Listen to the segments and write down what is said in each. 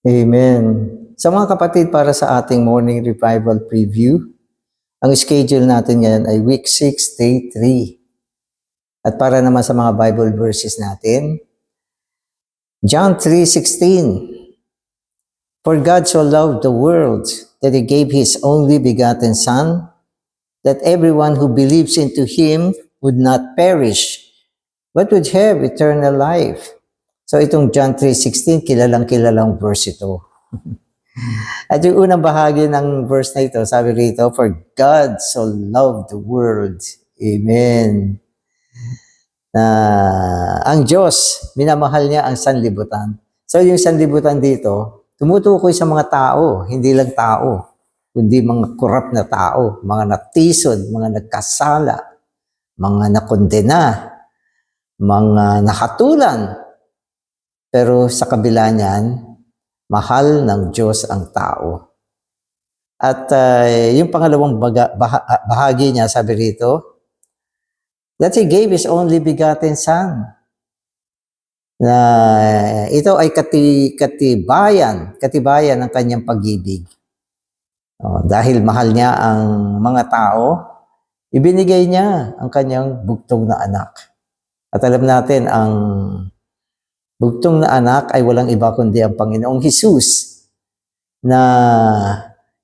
Amen. Sa mga kapatid, para sa ating morning revival preview, ang schedule natin ngayon ay week 6, day 3. At para naman sa mga Bible verses natin, John 3:16. For God so loved the world that He gave His only begotten Son, that everyone who believes into Him would not perish, but would have eternal life. So itong John 3:16, kilalang verse ito. At yung unang bahagi ng verse na ito, sabi rito, for God so loved the world. Amen. Na ang Diyos, minamahal niya ang sanlibutan. So yung sanlibutan dito, tumutukoy sa mga tao, hindi lang tao, kundi mga korap na tao, mga natisod, mga nagkasala, mga nakondena, mga nakatulan. Pero sa kabila niyan, mahal ng Diyos ang tao. At yung pangalawang bahagi niya, sabi rito, that He gave His only begotten Son. Na ito ay katibayan ng kanyang pag-ibig. Dahil mahal niya ang mga tao, ibinigay niya ang kanyang bugtong na anak. At alam natin, ang bugtong na anak ay walang iba kundi ang Panginoong Hesus na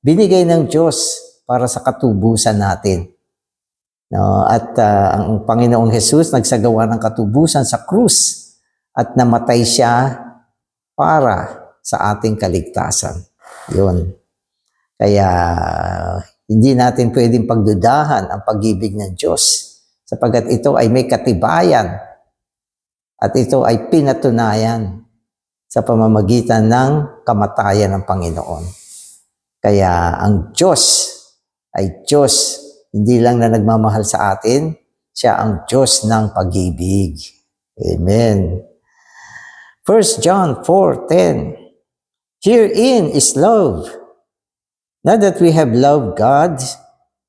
binigay ng Diyos para sa katubusan natin. At ang Panginoong Hesus nagsagawa ng katubusan sa krus at namatay siya para sa ating kaligtasan. Yun. Kaya hindi natin pwedeng pagdudahan ang pag-ibig ng Diyos sapagkat ito ay may katibayan at ito ay pinatunayan sa pamamagitan ng kamatayan ng Panginoon. Kaya ang Diyos ay Diyos, hindi lang na nagmamahal sa atin, siya ang Diyos ng pag-ibig. Amen. 1 John 4:10. Herein is love, not that we have loved God,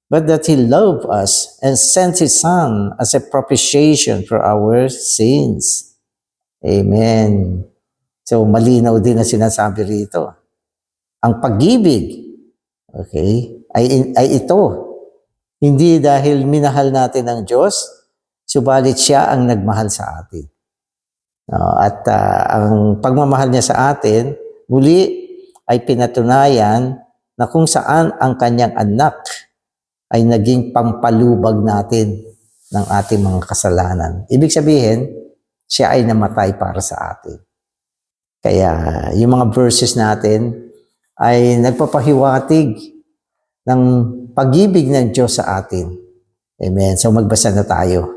but that He loved us and sent His Son as a propitiation for our sins. Amen. So malinaw din na sinasabi rito. Ang pag-ibig, okay, ay ito. Hindi dahil minahal natin ang Diyos, subalit siya ang nagmahal sa atin. At ang pagmamahal niya sa atin, muli ay pinatunayan na kung saan ang kanyang anak ay naging pampalubag natin ng ating mga kasalanan. Ibig sabihin, siya ay namatay para sa atin. Kaya yung mga verses natin ay nagpapahiwatig ng pag-ibig ng Diyos sa atin. Amen. So magbasa na tayo.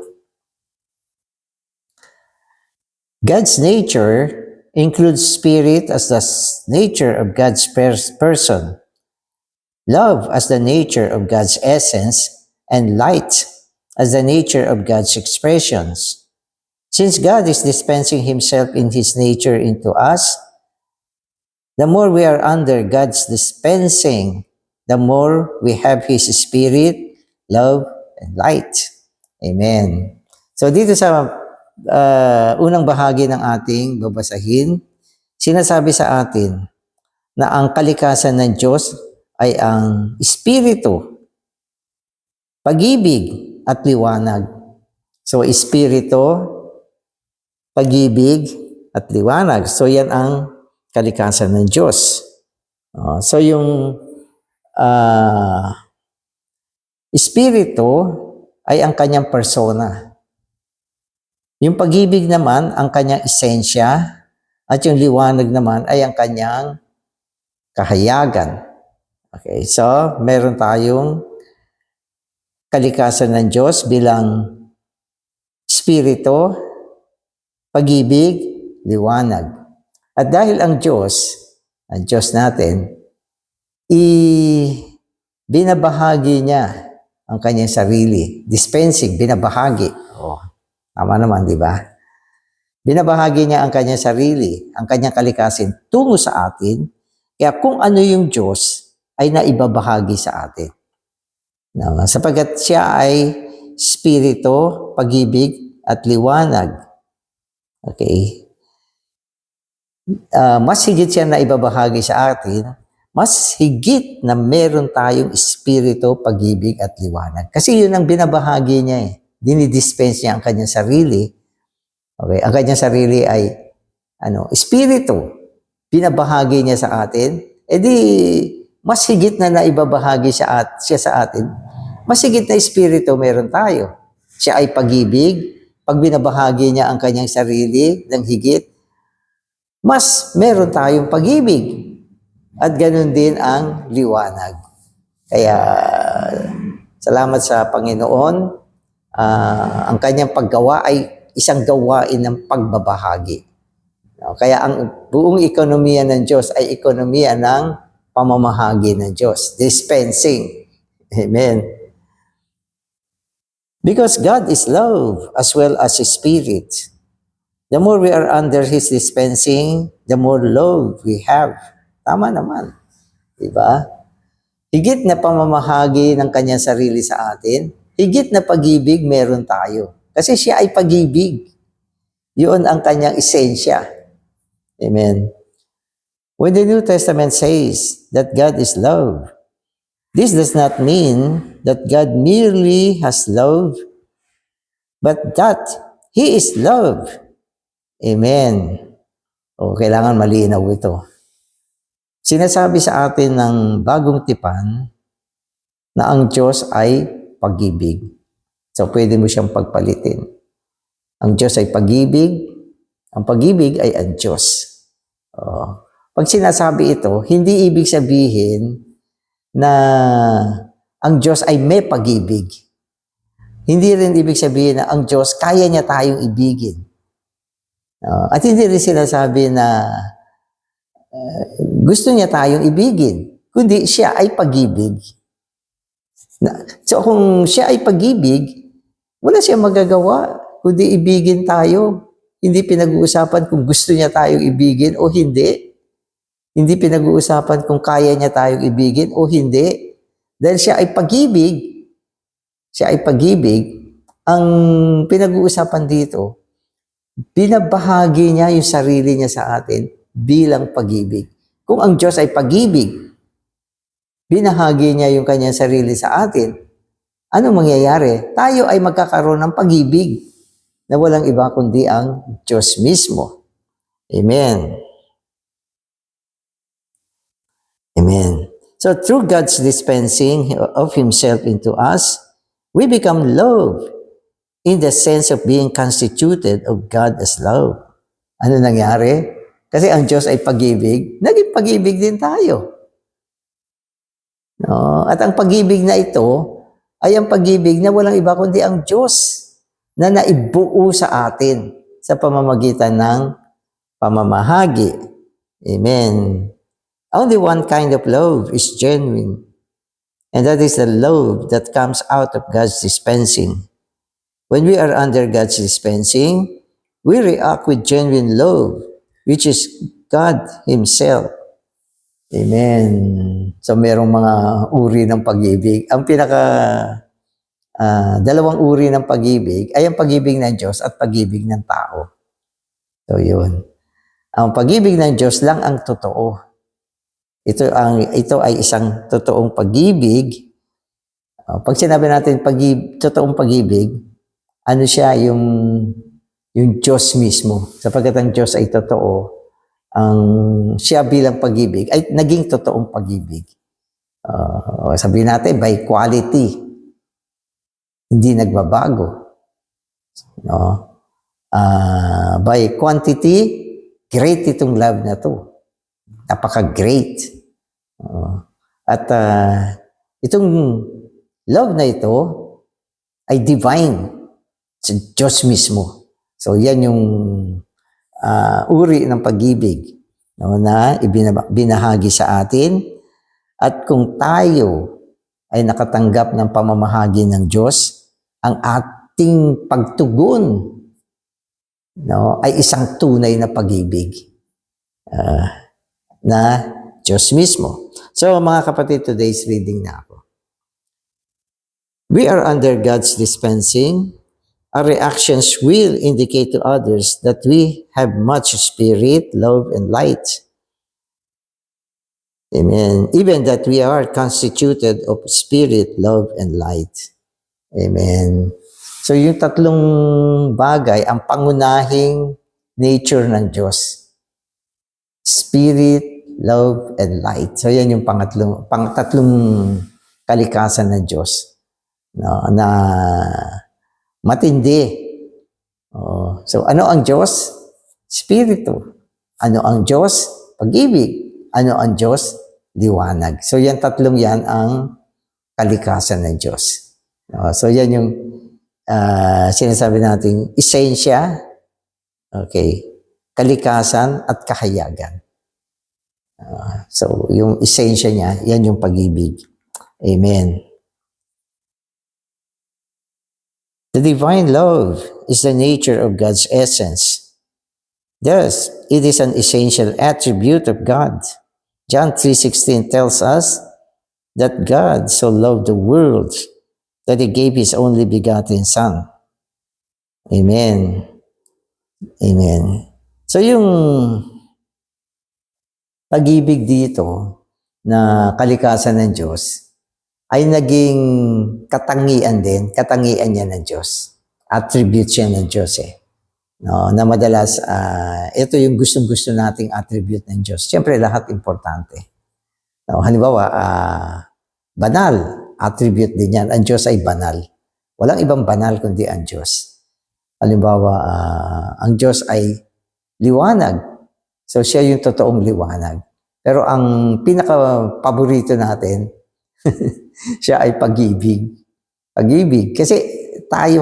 God's nature includes spirit as the nature of God's person, love as the nature of God's essence, and light as the nature of God's expressions. Since God is dispensing Himself in His nature into us, the more we are under God's dispensing, the more we have His Spirit, love, and light. Amen. So dito sa unang bahagi ng ating babasahin, sinasabi sa atin na ang kalikasan ng Diyos ay ang Espiritu, pag-ibig at liwanag. So Espiritu, pag-ibig at liwanag. So yan ang kalikasan ng Diyos. So yung Espiritu ay ang kanyang persona. Yung pag-ibig naman, ang kanyang esensya, at yung liwanag naman ay ang kanyang kahayagan. Okay, so meron tayong kalikasan ng Diyos bilang Espiritu, pag-ibig, liwanag. At dahil ang Diyos natin, binabahagi niya ang kanyang sarili. Dispensing, binabahagi. Tama naman, di ba? Binabahagi niya ang kanyang sarili, ang kanyang kalikasan tungo sa atin. Kaya kung ano yung Diyos, ay naibabahagi sa atin. Sapagkat siya ay Espiritu, pag-ibig, at liwanag. Okay? mas higit siya na ibabahagi sa atin, mas higit na meron tayong espiritu, pag-ibig at liwanag. Kasi yun ang binabahagi niya eh. Dinidispense niya ang kanyang sarili. Okay, ang kanyang sarili ay espiritu. Binabahagi niya sa atin. E di, mas higit na naibabahagi siya sa atin, mas higit na espiritu meron tayo. Siya ay pag-ibig. Pag binabahagi niya ang kanyang sarili ng higit, mas meron tayong pag-ibig. At ganun din ang liwanag. Kaya, salamat sa Panginoon. Ang kanyang paggawa ay isang gawain ng pagbabahagi. Kaya ang buong ekonomiya ng Diyos ay ekonomiya ng pamamahagi ng Diyos. Dispensing. Amen. Because God is love as well as His Spirit. The more we are under His dispensing, the more love we have. Tama naman. Diba? Higit na pamamahagi ng kanyang sarili sa atin, higit na pag-ibig meron tayo. Kasi siya ay pag-ibig. Yun ang kanyang esensya. Amen. When the New Testament says that God is love, this does not mean that God merely has love, but that He is love. Amen. O, kailangan malinaw ito. Sinasabi sa atin ng bagong tipan na ang Diyos ay pag-ibig. So, pwede mo siyang pagpalitin. Ang Diyos ay pag-ibig. Ang pag-ibig ay ang Diyos. Pag sinasabi ito, hindi ibig sabihin na ang Diyos ay may pag-ibig. Hindi rin ibig sabihin na ang Diyos kaya niya tayong ibigin. At hindi rin sinasabi na gusto niya tayong ibigin, kundi siya ay pag-ibig. So kung siya ay pag-ibig, wala siyang magagawa, kundi ibigin tayo. Hindi pinag-uusapan kung gusto niya tayong ibigin o hindi. Hindi pinag-uusapan kung kaya niya tayong ibigin o hindi. Dahil siya ay pag-ibig, ang pinag-uusapan dito, binabahagi niya yung sarili niya sa atin bilang pag-ibig. Kung ang Diyos ay pag-ibig, binahagi niya yung kanyang sarili sa atin, anong mangyayari? Tayo ay magkakaroon ng pag-ibig na walang iba kundi ang Diyos mismo. Amen. Amen. So through God's dispensing of Himself into us, we become love in the sense of being constituted of God as love. Ano nangyari? Kasi ang Diyos ay pag-ibig, naging pag-ibig din tayo. No? At ang pag-ibig na ito ay ang pag-ibig na walang iba kundi ang Diyos na naibuo sa atin sa pamamagitan ng pamamahagi. Amen. Only one kind of love is genuine, and that is the love that comes out of God's dispensing. When we are under God's dispensing, we react with genuine love, which is God Himself. Amen. So, merong mga uri ng pag-ibig. Ang dalawang uri ng pag-ibig ay ang pag-ibig ng Diyos at pag-ibig ng tao. So, yun. Ang pag-ibig ng Diyos lang ang totoo. Ito ay isang totoong pag-ibig. Pag sinabi natin totoong pag-ibig, ano siya yung Diyos mismo. Sapagkat ang Diyos ay totoo, siya bilang pag-ibig ay naging totoong pag-ibig. Sabihin natin, by quality, hindi nagbabago. No? By quantity, great itong love na to. Napaka-great. At itong love na ito ay divine. Sa Diyos mismo. So, yan yung uri ng pag-ibig na binahagi sa atin. At kung tayo ay nakatanggap ng pamamahagi ng Diyos, ang ating pagtugon ay isang tunay na pag-ibig na Diyos mismo. So, mga kapatid, today's reading na ako. We are under God's dispensing our reactions will indicate to others that we have much spirit, love, and light. Amen. Even that we are constituted of spirit, love, and light. Amen. So yung tatlong bagay, ang pangunahing nature ng Diyos. Spirit, love, and light. So yan yung tatlong kalikasan ng Diyos. No, na matindi. So ano ang Diyos? Spiritu. Ano ang Diyos? Pag-ibig. Ano ang Diyos? Liwanag. So yan tatlong yan ang kalikasan ng Diyos. So yan yung sinasabi natin, esensya, okay, kalikasan at kahayagan. So yung esensya niya, yan yung pag-ibig. Amen. The divine love is the nature of God's essence. Thus, it is an essential attribute of God. John 3:16 tells us that God so loved the world that He gave His only begotten Son. Amen. Amen. So yung pag-ibig dito na kalikasan ng Diyos ay naging katangian niya ng Diyos. Attribute siya ng Diyos No, na madalas, ito yung gustong-gusto nating attribute ng Diyos. Siyempre, lahat importante. No, halimbawa, banal, attribute din yan. Ang Diyos ay banal. Walang ibang banal kundi ang Diyos. Halimbawa, ang Diyos ay liwanag. So, siya yung totoong liwanag. Pero ang pinaka-paborito natin, siya ay pag-ibig. Pag-ibig. Kasi tayo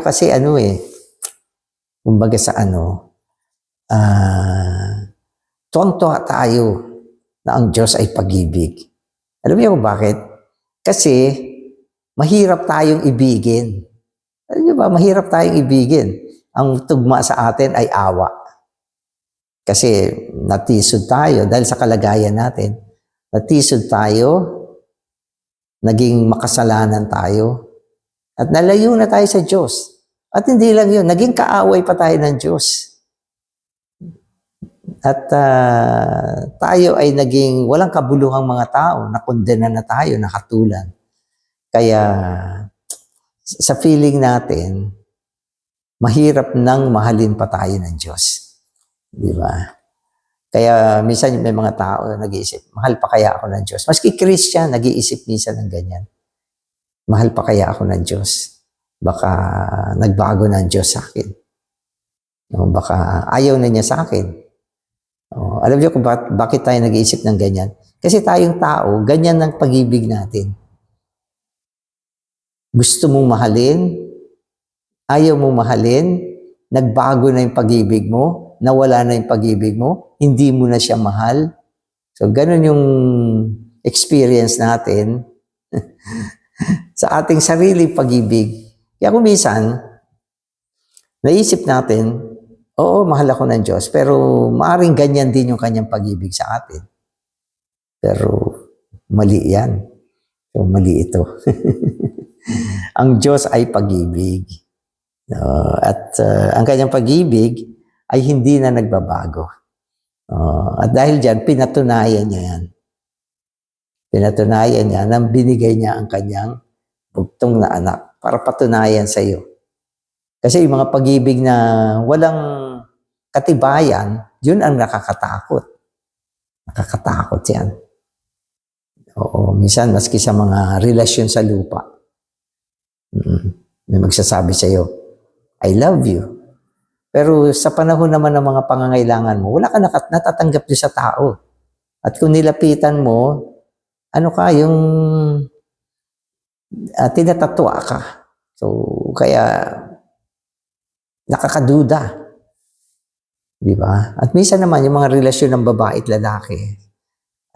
kumbaga sa tuwang-tuwa tayo na ang Diyos ay pag-ibig. Alam niyo kung bakit? Kasi mahirap tayong ibigin. Alam niyo ba, mahirap tayong ibigin. Ang tugma sa atin ay awa. Kasi natisod tayo dahil sa kalagayan natin. Natisod tayo, naging makasalanan tayo, at nalayo na tayo sa Diyos. At hindi lang yun, naging kaaway pa tayo ng Diyos. At tayo ay naging walang kabuluhang mga tao, nakondena na tayo, nakatulan. Kaya sa feeling natin, mahirap nang mahalin pa tayo ng Diyos. Di ba? Kaya minsan may mga tao na nag-iisip, mahal pa kaya ako ng Diyos? Maski Christian, nag-iisip minsan ng ganyan. Mahal pa kaya ako ng Diyos? Baka nagbago na ang Diyos sa akin. No, baka ayaw na niya sa akin. Alam niyo kung bakit tayo nag-iisip ng ganyan? Kasi tayong tao, ganyan ang pag-ibig natin. Gusto mong mahalin, ayaw mong mahalin, nagbago na yung pag-ibig mo, nawala na yung pag-ibig mo, hindi mo na siya mahal. So, ganun yung experience natin sa ating sarili pag-ibig. Kaya kung minsan, naisip natin, oo, mahal ako ng Diyos, pero maaring ganyan din yung kanyang pag-ibig sa atin. Pero mali yan. So, mali ito. Ang Diyos ay pag-ibig. At ang kanyang pag-ibig ay hindi na nagbabago. At dahil dyan, pinatunayan niya yan. Pinatunayan niya nang binigay niya ang kanyang bugtong na anak para patunayan sa iyo. Kasi yung mga pag-ibig na walang katibayan, yun ang nakakatakot. Nakakatakot yan. Oo, minsan maski sa mga relasyon sa lupa, may magsasabi sa iyo, I love you. Pero sa panahon naman ng mga pangangailangan mo, wala ka natatanggap doon sa tao. At kung nilapitan mo, yung tinatatwa ka. So, kaya nakakaduda. Di ba? At minsan naman, yung mga relasyon ng babae at lalaki,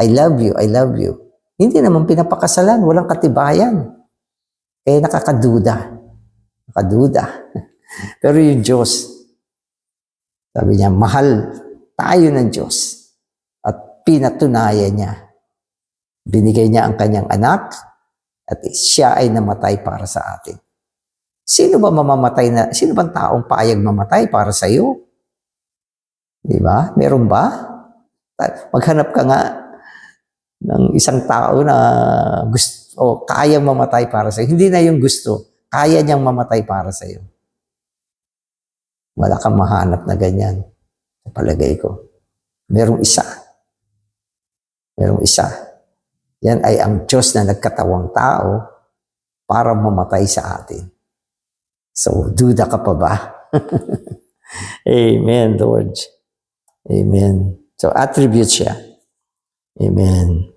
I love you, I love you. Hindi naman pinapakasalan, walang katibayan. Kaya nakakaduda. Nakakaduda. Pero yung Diyos, sabi niya, mahal tayo ng Diyos. At pinatunayan niya. Binigay niya ang kanyang anak at siya ay namatay para sa atin. Sino ba mamamatay sino bang taong paayag mamatay para sa iyo? Di ba? Meron ba? Maghanap ka nga ng isang tao na gusto o kayang mamatay para sa iyo. Hindi na yung gusto, kaya niyang mamatay para sa iyo. Wala kang mahanap na ganyan. Sa palagay ko. Merong isa. Merong isa. Yan ay ang Diyos na nagkatawang tao para mamatay sa atin. So, duda ka pa ba? Amen, Lord. Amen. So, attribute siya. Amen.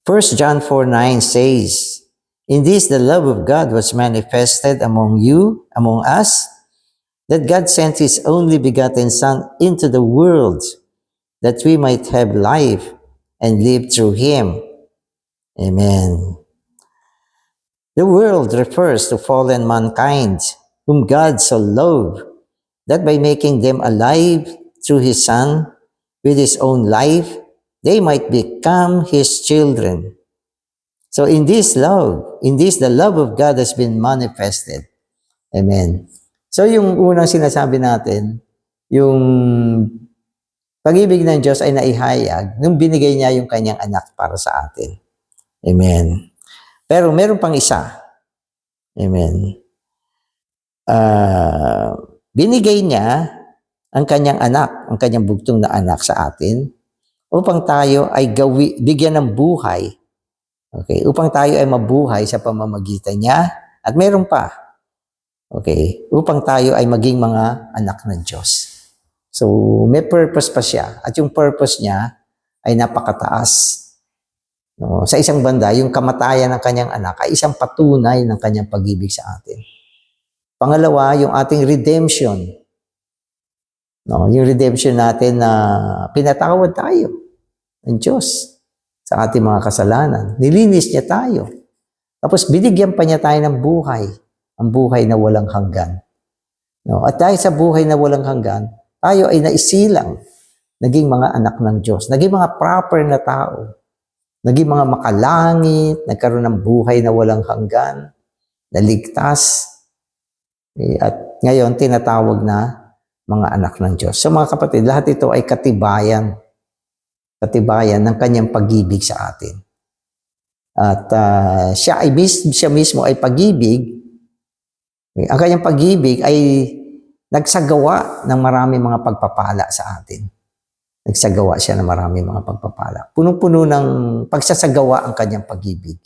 1 John 4:9 says, "In this the love of God was manifested among you, among us, that God sent His only begotten Son into the world, that we might have life and live through Him." Amen. The world refers to fallen mankind, whom God so loved, that by making them alive through His Son, with His own life, they might become His children. So in this, the love of God has been manifested. Amen. So yung unang sinasabi natin, yung pag-ibig ng Diyos ay naihayag nung binigay niya yung kanyang anak para sa atin. Amen. Pero meron pang isa. Amen. Binigay niya ang kanyang anak, ang kanyang bugtong na anak sa atin upang tayo ay bigyan ng buhay. Okay, upang tayo ay mabuhay sa pamamagitan niya. At meron pa. Okay, upang tayo ay maging mga anak ng Diyos. So, may purpose pa siya. At yung purpose niya ay napakataas. No? Sa isang banda, yung kamatayan ng kanyang anak ay isang patunay ng kanyang pag-ibig sa atin. Pangalawa, yung ating redemption. No? Yung redemption natin na pinatawad tayo ng Diyos sa ating mga kasalanan. Nilinis niya tayo. Tapos binigyan pa niya tayo ng buhay. Ang buhay na walang hanggan. No? At dahil sa buhay na walang hanggan, tayo ay naisilang. Naging mga anak ng Diyos. Naging mga proper na tao. Naging mga makalangit. Nagkaroon ng buhay na walang hanggan. Naligtas. At ngayon, tinatawag na mga anak ng Diyos. So mga kapatid, lahat ito ay katibayan ng kanyang pag-ibig sa atin. At siya mismo ay pag-ibig. Ang kanyang pag-ibig ay nagsagawa ng maraming mga pagpapala sa atin. Nagsagawa siya ng maraming mga pagpapala. Punong-puno ng pagsasagawa ang kanyang pag-ibig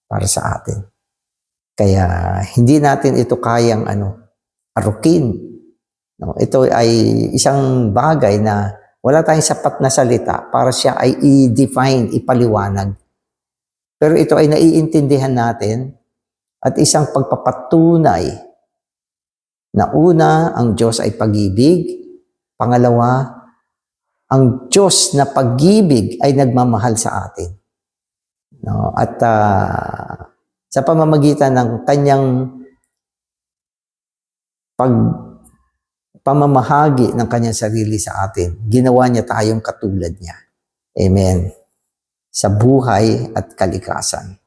para sa atin. Kaya hindi natin ito kayang arukin. No? Ito ay isang bagay na wala tayong sapat na salita para siya ay i-define, ipaliwanag. Pero ito ay naiintindihan natin at isang pagpapatunay na una, ang Diyos ay pag-ibig. Pangalawa, ang Diyos na pag-ibig ay nagmamahal sa atin. No? At sa pamamagitan ng kanyang pamamahagi ng kanyang sarili sa atin, ginawa niya tayong katulad niya. Amen. Sa buhay at kalikasan.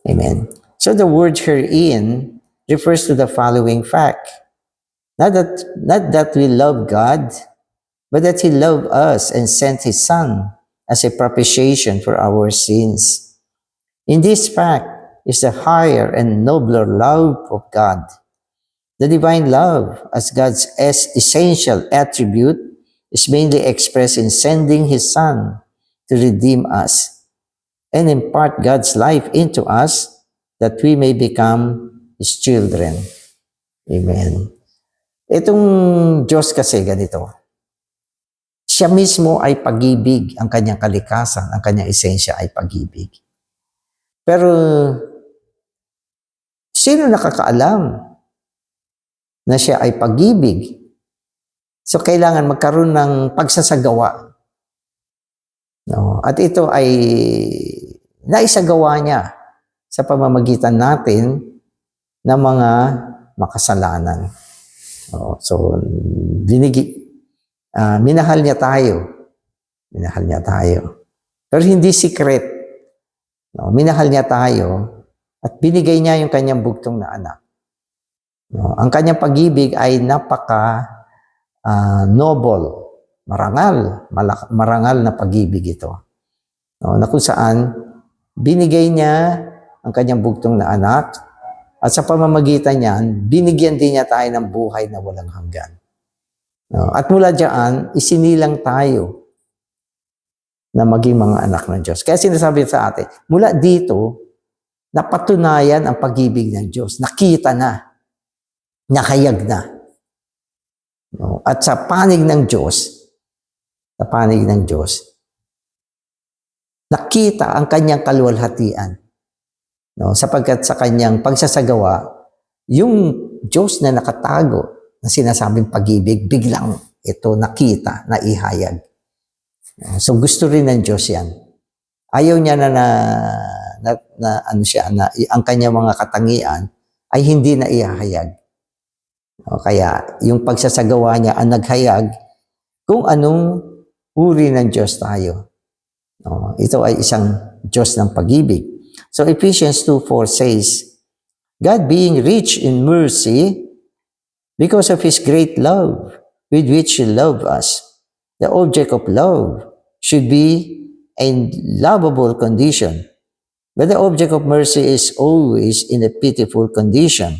Amen. So the word herein refers to the following fact. Not that we love God, but that He loved us and sent His Son as a propitiation for our sins. In this fact is the higher and nobler love of God. The divine love, as God's essential attribute, is mainly expressed in sending His Son to redeem us and impart God's life into us that we may become His children. Amen. Itong Diyos kasi ganito. Siya mismo ay pag-ibig, ang kanyang kalikasan, ang kanyang esensya ay pag-ibig. Pero, sino nakakaalam na siya ay pag-ibig? So, kailangan magkaroon ng pagsasagawa. No? At ito ay naisagawa niya sa pamamagitan natin ng mga makasalanan. No? So, minahal niya tayo. Minahal niya tayo. Pero hindi secret. No? Minahal niya tayo At binigay niya yung kanyang bugtong na anak. No? Ang kanyang pag-ibig ay napaka noble, marangal na pag-ibig ito. No? Na kung saan binigay niya ang kanyang bugtong na anak at sa pamamagitan niyan, binigyan din niya tayo ng buhay na walang hanggan. No? At mula diyan, isinilang tayo na maging mga anak ng Diyos. Kaya sinasabi sa atin, mula dito, napatunayan ang pag-ibig ng Diyos. Nakita na. Nakayag na. No? At sa panig ng Diyos, nakita ang kanyang kaluwalhatian. No? Sapagkat sa kanyang pagsasagawa, yung Diyos na nakatago, na sinasabing pag-ibig, biglang ito nakita, naihayag. So gusto rin ng Diyos yan. Ayaw niya na ang kanyang mga katangian ay hindi na ihahayag. Kaya yung pagsasagawa niya ang naghayag kung anong uri ng Diyos tayo. Ito ay isang Diyos ng pag-ibig. So Ephesians 2:4 says, God being rich in mercy because of His great love with which He loved us. The object of love should be a lovable condition. But the object of mercy is always in a pitiful condition.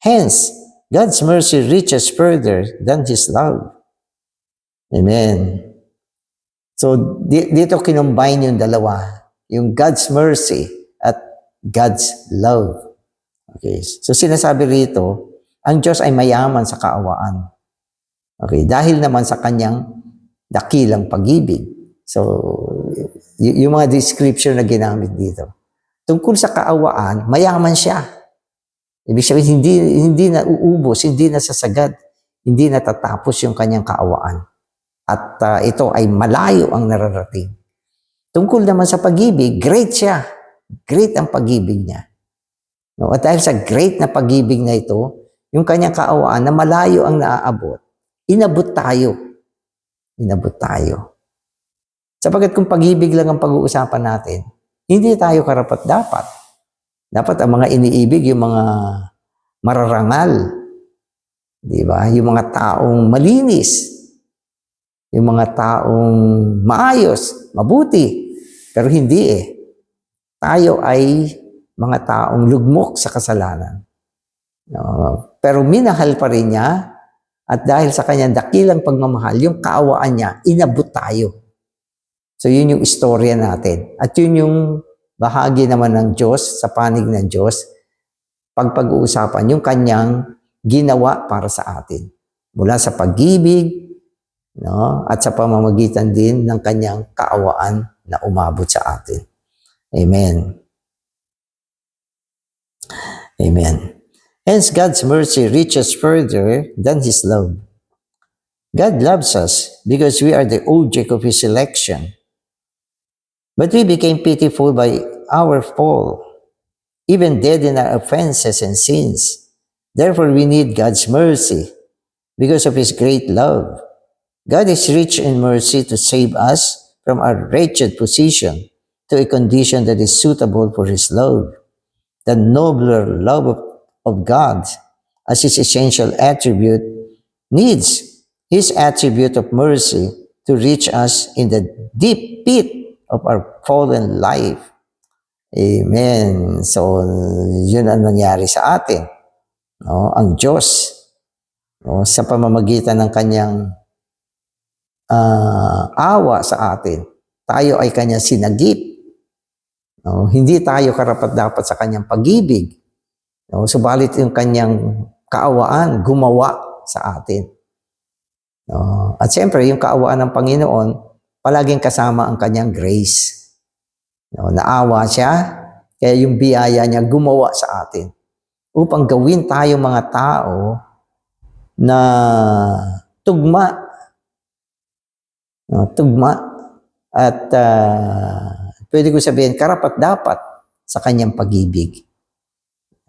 Hence, God's mercy reaches further than His love. Amen. So, dito kinumbine yung dalawa. Yung God's mercy at God's love. Okay. So, sinasabi rito, ang Diyos ay mayaman sa kaawaan. Okay. Dahil naman sa kanyang dakilang pag-ibig. So, yung mga description na ginamit dito. Tungkol sa kaawaan, mayaman siya. Ibig sabihin, hindi na uubos, hindi na sasagad, hindi natatapos yung kanyang kaawaan. At ito ay malayo ang nararating. Tungkol naman sa pag-ibig, great siya. Great ang pag-ibig niya. No? At dahil sa great na pag-ibig na ito, yung kanyang kaawaan na malayo ang naaabot, inabot tayo. Inabot tayo. Sapagkat kung pag-ibig lang ang pag-uusapan natin, hindi tayo karapat-dapat. Dapat ang mga iniibig, yung mga mararangal, di ba? Yung mga taong malinis, yung mga taong maayos, mabuti, pero hindi eh. Tayo ay mga taong lugmok sa kasalanan. Pero minahal pa rin niya at dahil sa kanyang dakilang pagmamahal, yung kaawaan niya, inabot tayo. So yun yung istorya natin. At yun yung bahagi naman ng Diyos, sa panig ng Diyos, pag-uusapan yung kanyang ginawa para sa atin. Mula sa pag-ibig, no? At sa pamamagitan din ng kanyang kaawaan na umabot sa atin. Amen. Amen. Hence, God's mercy reaches further than His love. God loves us because we are the object of His election. But we became pitiful by our fall, even dead in our offenses and sins. Therefore, we need God's mercy because of His great love. God is rich in mercy to save us from our wretched position to a condition that is suitable for His love. The nobler love of God, as His essential attribute, needs His attribute of mercy to reach us in the deep pit of our fallen life. Amen. So, yun ang nangyari sa atin. No? Ang Diyos, no? Sa pamamagitan ng kanyang awa sa atin, tayo ay kanyang sinagip. No? Hindi tayo karapat-dapat sa kanyang pag-ibig. No? Subalit yung kanyang kaawaan, gumawa sa atin. No? At siyempre, yung kaawaan ng Panginoon, palaging kasama ang kanyang grace. No? Naawa siya, kaya yung biyaya niya gumawa sa atin. Upang gawin tayo mga tao na tugma. No? Tugma. At pwede ko sabihin, karapat-dapat sa kanyang pag-ibig.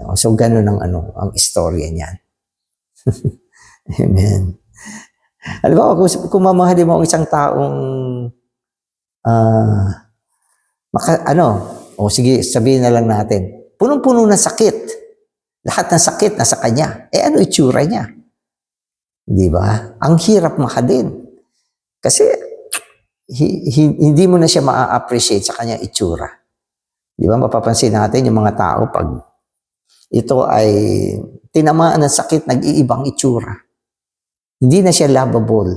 No? So, ganun ang istorya niyan. Amen. Alam mo, kung mamahalin mo ang isang taong sige, sabihin na lang natin, punong-puno ng sakit. Lahat ng sakit nasa kanya. Ano itsura niya? Di ba? Ang hirap makadin. Kasi hindi mo na siya ma-appreciate sa kanyang itsura. Di ba? Mapapansin natin yung mga tao pag ito ay tinamaan ng sakit, nag-iibang itsura. Hindi na siya lovable.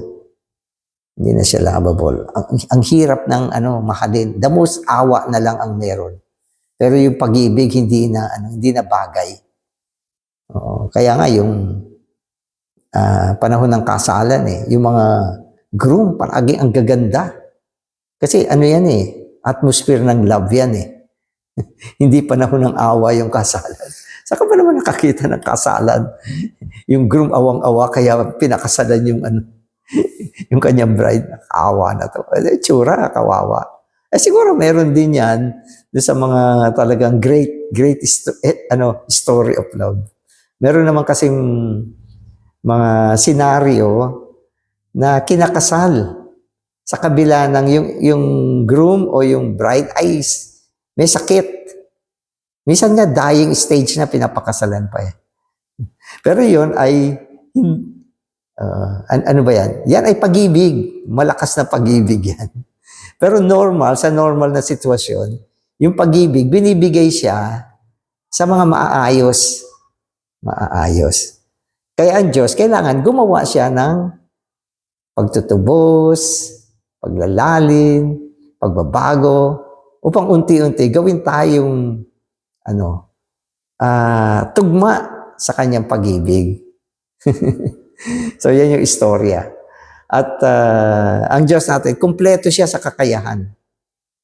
Hindi na siya lovable. Ang hirap ng makadin. The most awa na lang ang meron. Pero yung pag-ibig hindi na bagay. Kaya nga yung panahon ng kasalan yung mga groom palagi ang gaganda. Kasi yan atmosphere ng love yan Hindi panahon ng awa yung kasalan. Saka ba naman nakakita ng kasalan? Yung groom awang-awa kaya pinakasalan yung kanyang bride. Awa na to. Tsura, kawawa. Siguro meron din yan sa mga talagang great story of love. Meron naman kasing mga senaryo na kinakasal sa kabila ng yung groom o yung bride ay may sakit. Minsan nga dying stage na pinapakasalan pa Pero yun ay ano ba yan? Yan ay pag-ibig. Malakas na pag-ibig yan. Pero sa normal na sitwasyon, yung pag-ibig, binibigay siya sa mga maaayos. Maaayos. Kaya ang Diyos, kailangan gumawa siya ng pagtutubos, paglalalim, pagbabago, upang unti-unti gawin tayong tugma sa kanyang pag-ibig. So, yan yung istorya. At ang Diyos natin, kumpleto siya sa kakayahan.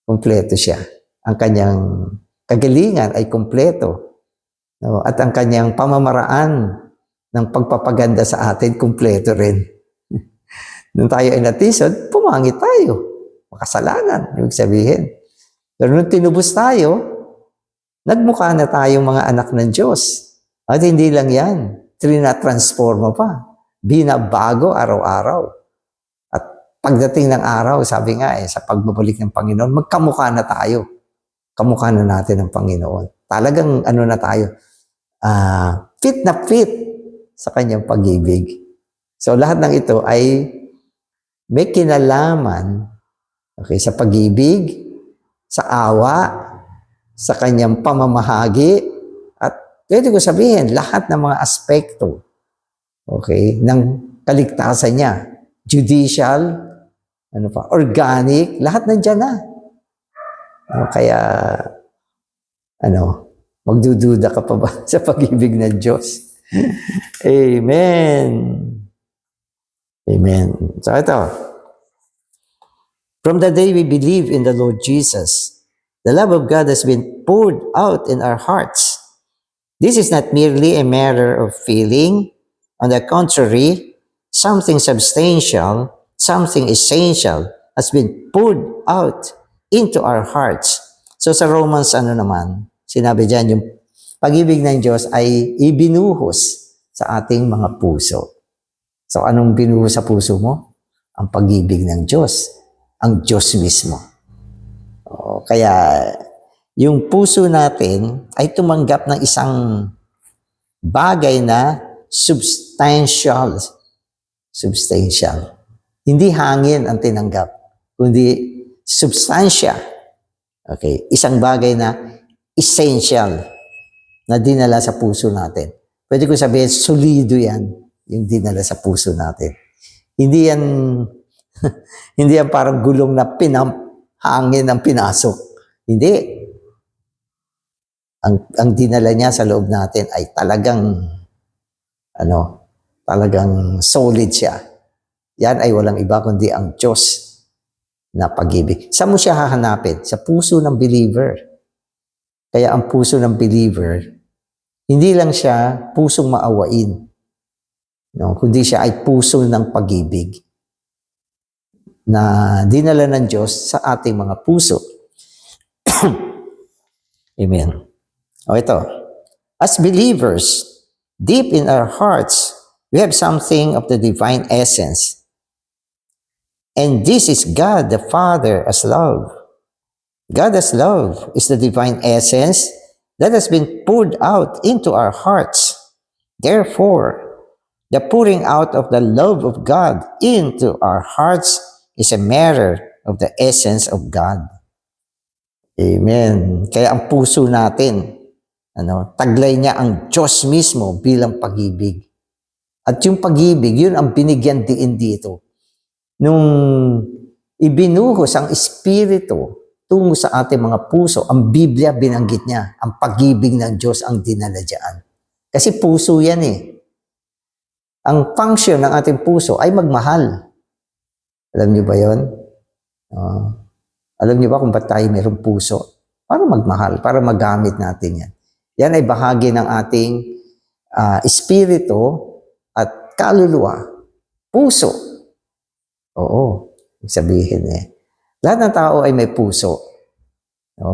Kumpleto siya. Ang kanyang kagalingan ay kumpleto. No? At ang kanyang pamamaraan ng pagpapaganda sa atin, kumpleto rin. Nung tayo ay natisod, pumangit tayo. Makasalanan, ibig sabihin. Pero nung tinubos tayo, nagmukha na tayong mga anak ng Diyos. At hindi lang yan, trina-transforma pa. Binabago araw-araw. At pagdating ng araw, sabi nga sa pagbabalik ng Panginoon, magkamukha na tayo. Kamukha na natin ng Panginoon. Talagang na tayo, fit na fit sa kanyang pag-ibig. So lahat ng ito ay may kinalaman sa pag-ibig, sa awa, sa kanyang pamamahagi, at pwede ko sabihin, lahat ng mga aspekto ng kaligtasan niya. Judicial, organic, lahat nandiyan na. Kaya, magdududa ka pa ba sa pag-ibig ng Diyos? Amen. Amen. So ito, from the day we believe in the Lord Jesus, the love of God has been poured out in our hearts. This is not merely a matter of feeling. On the contrary, something substantial, something essential has been poured out into our hearts. So sa Romans, naman, sinabi dyan, yung pag-ibig ng Diyos ay ibinuhos sa ating mga puso. So anong binuhos sa puso mo? Ang pag-ibig ng Diyos. Ang Diyos mismo. Kaya yung puso natin ay tumanggap ng isang bagay na substantial. Hindi hangin ang tinanggap, kundi substansya. Isang bagay na essential na dinala sa puso natin. Pwede ko sabihin, solido yan, yung dinala sa puso natin. Hindi yan parang gulong na hangin ang pinasok. Hindi. Ang dinala niya sa loob natin ay talagang solid siya. Yan ay walang iba kundi ang Diyos na pag-ibig. Saan mo siya hahanapin? Sa puso ng believer. Kaya ang puso ng believer, hindi lang siya pusong maawain, kundi siya ay puso ng pag-ibig na dinala ng Diyos sa ating mga puso. Amen. Ito. As believers, deep in our hearts, we have something of the divine essence. And this is God the Father as love. God as love is the divine essence that has been poured out into our hearts. Therefore, the pouring out of the love of God into our hearts is a matter of the essence of God. Amen. Kaya ang puso natin, taglay niya ang Diyos mismo bilang pag-ibig. At yung pag-ibig, yun ang binigyan diin dito. Nung ibinuhos ang Espiritu tungo sa ating mga puso, ang Biblia binanggit niya, ang pag-ibig ng Diyos ang dinala dyan. Kasi puso yan eh. Ang function ng ating puso ay magmahal. Alam niyo ba yun? Alam niyo ba kung ba't tayo mayroong puso? Para magmahal, para magamit natin yan. Yan ay bahagi ng ating espiritu at kaluluwa. Puso. Oo, sabihin lahat ng tao ay may puso.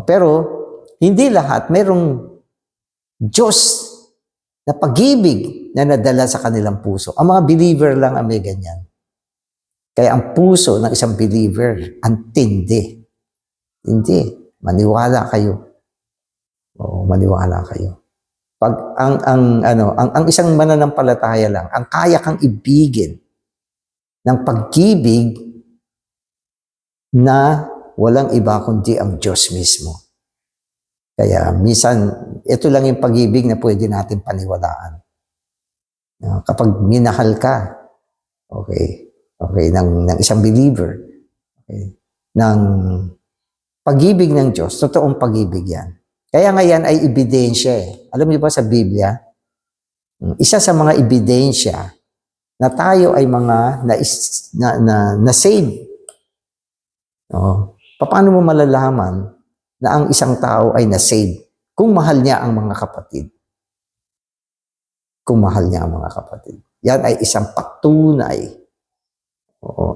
Pero hindi lahat mayroong Diyos na pag-ibig na nadala sa kanilang puso. Ang mga believer lang ang may ganyan. Kaya ang puso ng isang believer, ang tindi. Hindi. Maniwala kayo. Oo, maniwala kayo. Pag ang isang mananampalataya lang, ang kaya kang ibigin ng pag-ibig na walang iba kundi ang Diyos mismo. Kaya minsan, ito lang yung pag-ibig na pwede natin paniwalaan. Kapag minahal ka, okay, ng isang believer, okay, ng pag-ibig ng Diyos, totoong pag-ibig yan. Kaya nga yan ay ebidensya Alam niyo ba sa Biblia, isa sa mga ebidensya na tayo ay mga na-save. Paano mo malalaman na ang isang tao ay na-save? Kung mahal niya ang mga kapatid. Kung mahal niya ang mga kapatid. Yan ay isang patunay.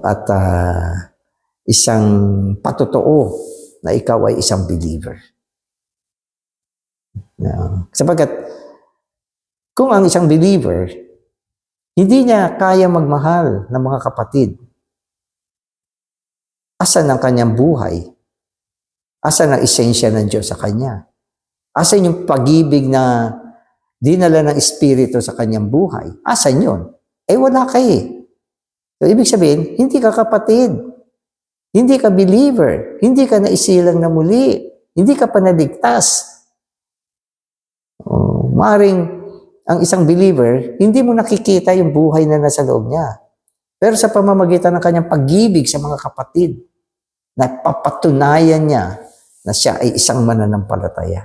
At isang patotoo na ikaw ay isang believer. Sapagkat kung ang isang believer, hindi niya kaya magmahal ng mga kapatid, asan ang kanyang buhay? Asan ang esensya ng Diyos sa kanya? Asan yung pag-ibig na dinala ng Espiritu sa kanyang buhay? Asan yun? Wala ka So, ibig sabihin, hindi ka kapatid. Hindi ka believer. Hindi ka naisilang na muli. Hindi ka pa naligtas. Maring ang isang believer, hindi mo nakikita yung buhay na nasa loob niya. Pero sa pamamagitan ng kanyang pag-ibig sa mga kapatid, napapatunayan niya na siya ay isang mananampalataya.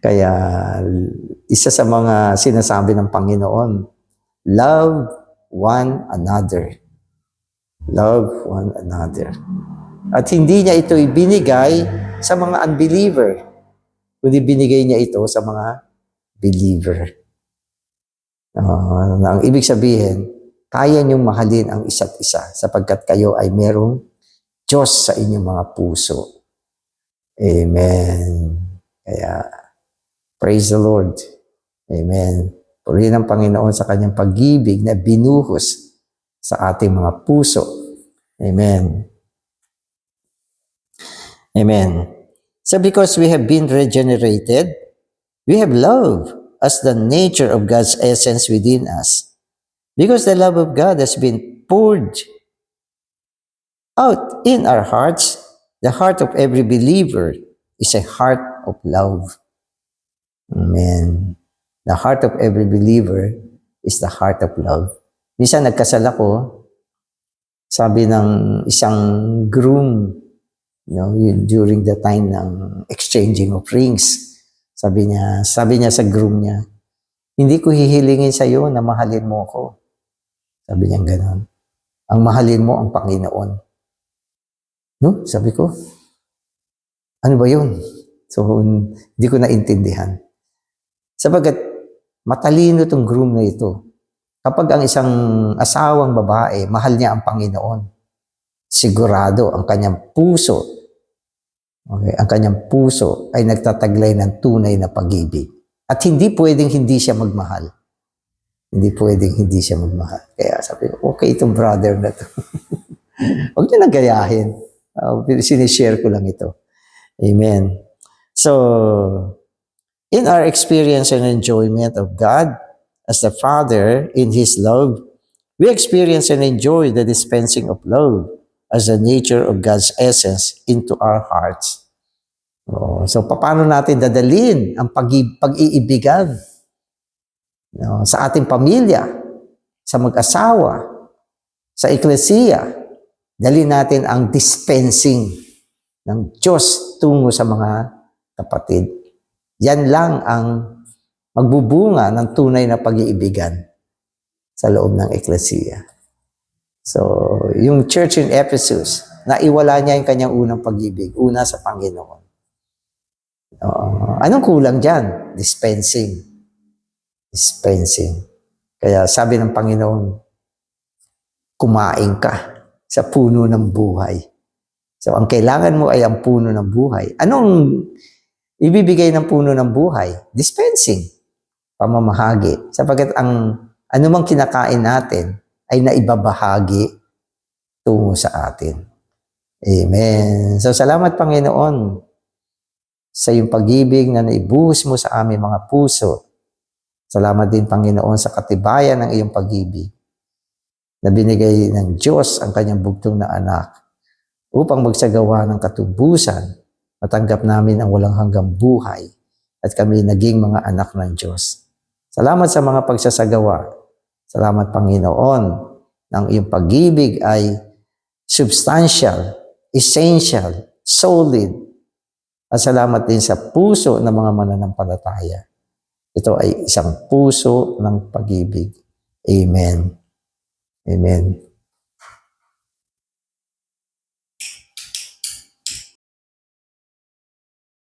Kaya isa sa mga sinasabi ng Panginoon, love one another. Love one another. At hindi niya ito ibinigay sa mga unbeliever, kundi binigay niya ito sa mga believer. Ang ibig sabihin, kaya niyong mahalin ang isa't isa sapagkat kayo ay merong Diyos sa inyong mga puso. Amen. Kaya, praise the Lord. Amen. Purihin ang Panginoon sa kanyang pag-ibig na binuhos sa ating mga puso. Amen. Amen. So because we have been regenerated, we have love as the nature of God's essence within us. Because the love of God has been poured out in our hearts, the heart of every believer is a heart of love. Amen. The heart of every believer is the heart of love. Minsan nagkasal ako, sabi ng isang groom, during the time ng exchanging of rings, sabi niya sa groom niya, hindi ko hihilingin sa iyo na mahalin mo ako. Sabi niya gano'n. Ang mahalin mo ang Panginoon. No? Sabi ko, ano ba yun? So, hindi ko naintindihan. Sabagat, matalino itong groom na ito. Kapag ang isang asawang babae, mahal niya ang Panginoon, sigurado ang kanyang puso, ang kanyang puso ay nagtataglay ng tunay na pag-ibig. At hindi pwedeng hindi siya magmahal. Hindi pwedeng hindi siya magmahal. Kaya sabi ko, okay itong brother na to. Huwag niyo nagayahin. Sinishare ko lang ito. Amen. So, in our experience and enjoyment of God as the Father in His love, we experience and enjoy the dispensing of love as the nature of God's essence into our hearts. So, paano natin dadalhin ang pag-iibigan sa ating pamilya, sa mag-asawa, sa eklesiya? Dalhin natin ang dispensing ng Diyos tungo sa mga kapatid. Yan lang ang magbubunga ng tunay na pag-iibigan sa loob ng eklesiya. So, yung church in Ephesus, naiwala niya yung kanyang unang pag-ibig, una sa Panginoon. Anong kulang dyan? Dispensing. Dispensing. Kaya sabi ng Panginoon, kumain ka sa puno ng buhay. So, ang kailangan mo ay ang puno ng buhay. Anong ibibigay ng puno ng buhay? Dispensing. Pamamahagi. Sapagkat ang anumang kinakain natin ay naibabahagi tungo sa atin. Amen. So, salamat Panginoon sa iyong pag-ibig na naibuhos mo sa aming mga puso. Salamat din Panginoon sa katibayan ng iyong pag-ibig na binigay ng Diyos ang kanyang bugtong na anak upang magsagawa ng katubusan, matanggap namin ang walang hanggang buhay at kami naging mga anak ng Diyos. Salamat sa mga pagsasagawa. Salamat Panginoon ng iyong pag-ibig ay substantial, essential, solid. At salamat din sa puso ng mga mananampalataya. Ito ay isang puso ng pag-ibig. Amen. Amen.